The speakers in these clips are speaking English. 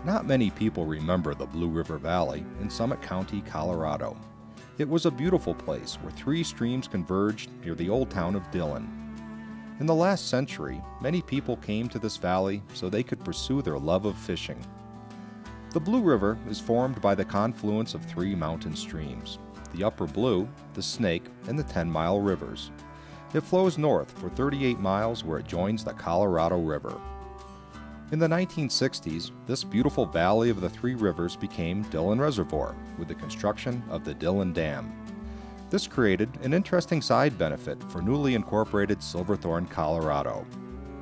Not many people remember the Blue River Valley in Summit County, Colorado. It was a beautiful place where three streams converged near the old town of Dillon. In the last century, many people came to this valley so they could pursue their love of fishing. The Blue River is formed by the confluence of three mountain streams, the Upper Blue, the Snake, and the 10-mile rivers. It flows north for 38 miles where it joins the Colorado River. In the 1960s, this beautiful valley of the three rivers became Dillon Reservoir with the construction of the Dillon Dam. This created an interesting side benefit for newly incorporated Silverthorne, Colorado.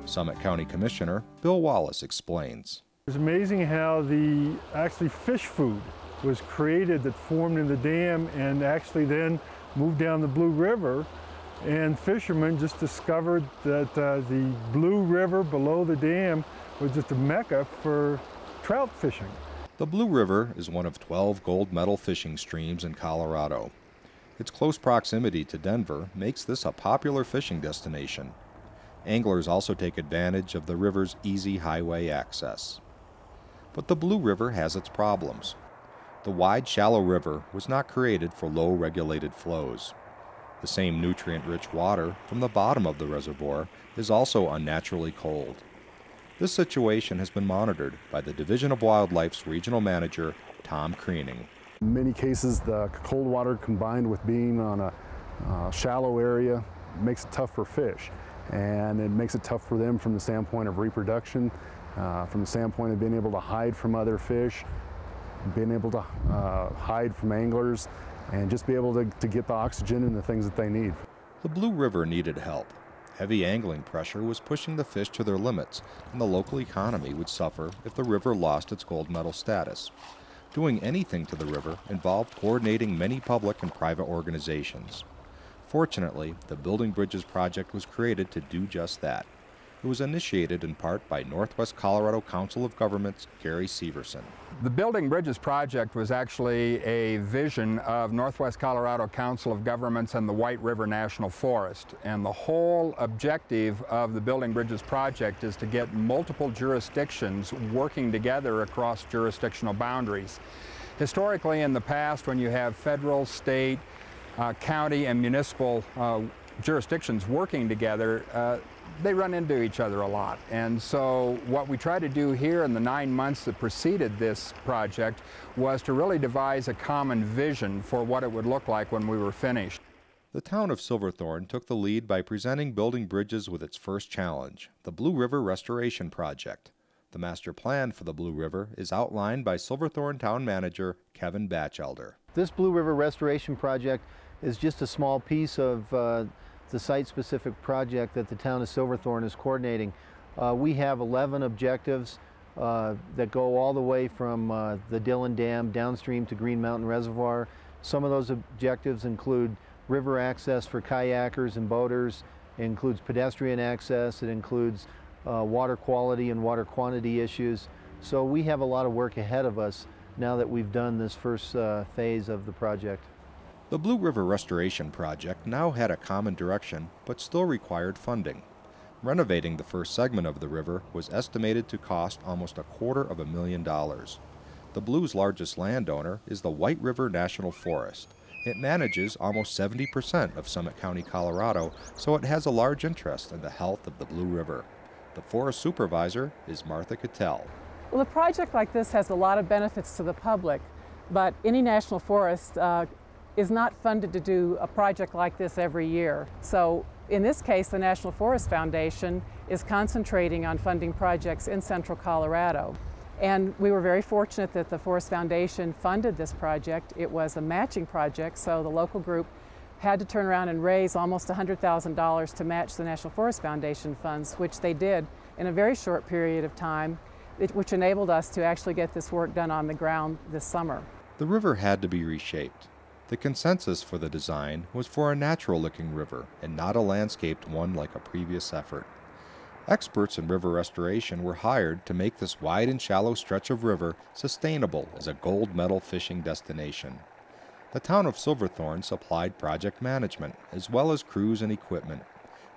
Summit County Commissioner Bill Wallace explains. It's amazing how the actually fish food was created that formed in the dam and actually then moved down the Blue River. And fishermen just discovered that the Blue River below the dam was just a mecca for trout fishing. The Blue River is one of 12 gold medal fishing streams in Colorado. Its close proximity to Denver makes this a popular fishing destination. Anglers also take advantage of the river's easy highway access. But the Blue River has its problems. The wide, shallow river was not created for low regulated flows. The same nutrient-rich water from the bottom of the reservoir is also unnaturally cold. This situation has been monitored by the Division of Wildlife's regional manager, Tom Kreening. In many cases, the cold water combined with being on a shallow area makes it tough for fish. And it makes it tough for them from the standpoint of reproduction, from the standpoint of being able to hide from other fish, being able to hide from anglers, and just be able to get the oxygen and the things that they need. The Blue River needed help. Heavy angling pressure was pushing the fish to their limits, and the local economy would suffer if the river lost its gold medal status. Doing anything to the river involved coordinating many public and private organizations. Fortunately, the Building Bridges project was created to do just that. It was initiated in part by Northwest Colorado Council of Governments' Gary Severson. The Building Bridges project was actually a vision of Northwest Colorado Council of Governments and the White River National Forest. And the whole objective of the Building Bridges project is to get multiple jurisdictions working together across jurisdictional boundaries. Historically, in the past, when you have federal, state, county, and municipal jurisdictions working together, they run into each other a lot. And so what we tried to do here in the 9 months that preceded this project was to really devise a common vision for what it would look like when we were finished. The town of Silverthorne took the lead by presenting Building Bridges with its first challenge, the Blue River Restoration Project. The master plan for the Blue River is outlined by Silverthorne Town Manager Kevin Batchelder. This Blue River Restoration Project is just a small piece of the site-specific project that the town of Silverthorne is coordinating. We have 11 objectives that go all the way from the Dillon Dam downstream to Green Mountain Reservoir. Some of those objectives include river access for kayakers and boaters. It includes pedestrian access. It includes water quality and water quantity issues. So we have a lot of work ahead of us now that we've done this first phase of the project. The Blue River Restoration Project now had a common direction, but still required funding. Renovating the first segment of the river was estimated to cost almost $250,000. The Blue's largest landowner is the White River National Forest. It manages almost 70% of Summit County, Colorado, so it has a large interest in the health of the Blue River. The forest supervisor is Martha Cattell. Well, a project like this has a lot of benefits to the public, but any national forest is not funded to do a project like this every year. So in this case, the National Forest Foundation is concentrating on funding projects in central Colorado. And we were very fortunate that the Forest Foundation funded this project. It was a matching project, so the local group had to turn around and raise almost $100,000 to match the National Forest Foundation funds, which they did in a very short period of time, which enabled us to actually get this work done on the ground this summer. The river had to be reshaped. The consensus for the design was for a natural-looking river and not a landscaped one like a previous effort. Experts in river restoration were hired to make this wide and shallow stretch of river sustainable as a gold medal fishing destination. The town of Silverthorne supplied project management, as well as crews and equipment.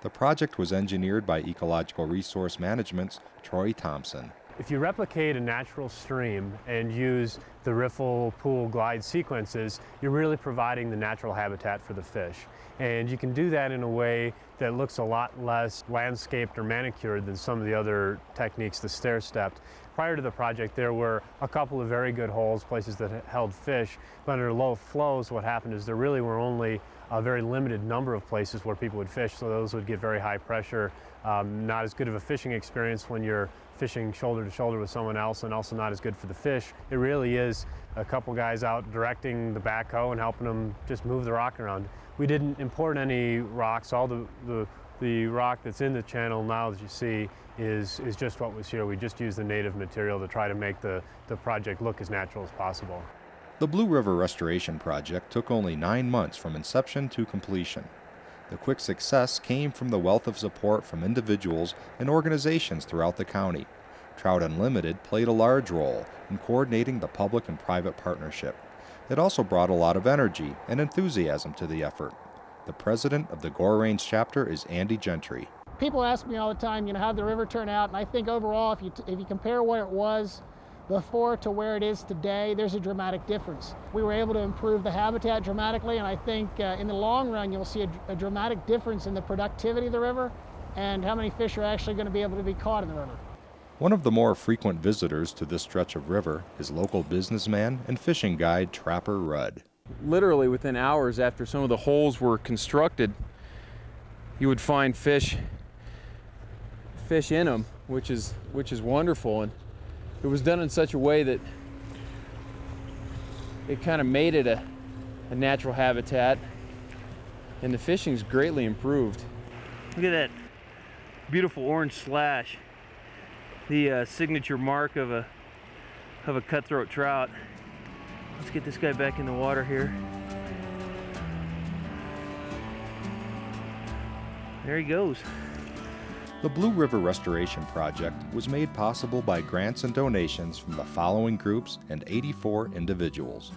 The project was engineered by Ecological Resource Management's Troy Thompson. If you replicate a natural stream and use the riffle, pool, glide sequences, you're really providing the natural habitat for the fish. And you can do that in a way that looks a lot less landscaped or manicured than some of the other techniques, the stair-stepped. Prior to the project, there were a couple of very good holes, places that held fish, but under low flows, what happened is there really were only a very limited number of places where people would fish, so those would get very high pressure. Not as good of a fishing experience when you're fishing shoulder to shoulder with someone else, and also not as good for the fish. It really is a couple guys out directing the backhoe and helping them just move the rock around. We didn't import any rocks. All the rock that's in the channel now that you see is just what was here. We just used the native material to try to make the project look as natural as possible. The Blue River Restoration Project took only 9 months from inception to completion. The quick success came from the wealth of support from individuals and organizations throughout the county. Trout Unlimited played a large role in coordinating the public and private partnership. It also brought a lot of energy and enthusiasm to the effort. The president of the Gore Range chapter is Andy Gentry. People ask me all the time, how'd the river turn out? And I think overall, if you compare what it was before to where it is today, there's a dramatic difference. We were able to improve the habitat dramatically, and I think in the long run you'll see a dramatic difference in the productivity of the river and how many fish are actually going to be able to be caught in the river. One of the more frequent visitors to this stretch of river is local businessman and fishing guide Trapper Rudd. Literally within hours after some of the holes were constructed, you would find fish in them, which is wonderful. And it was done in such a way that it kind of made it a natural habitat, and the fishing's greatly improved. Look at that beautiful orange slash, the signature mark of a cutthroat trout. Let's get this guy back in the water here. There he goes. The Blue River Restoration Project was made possible by grants and donations from the following groups and 84 individuals.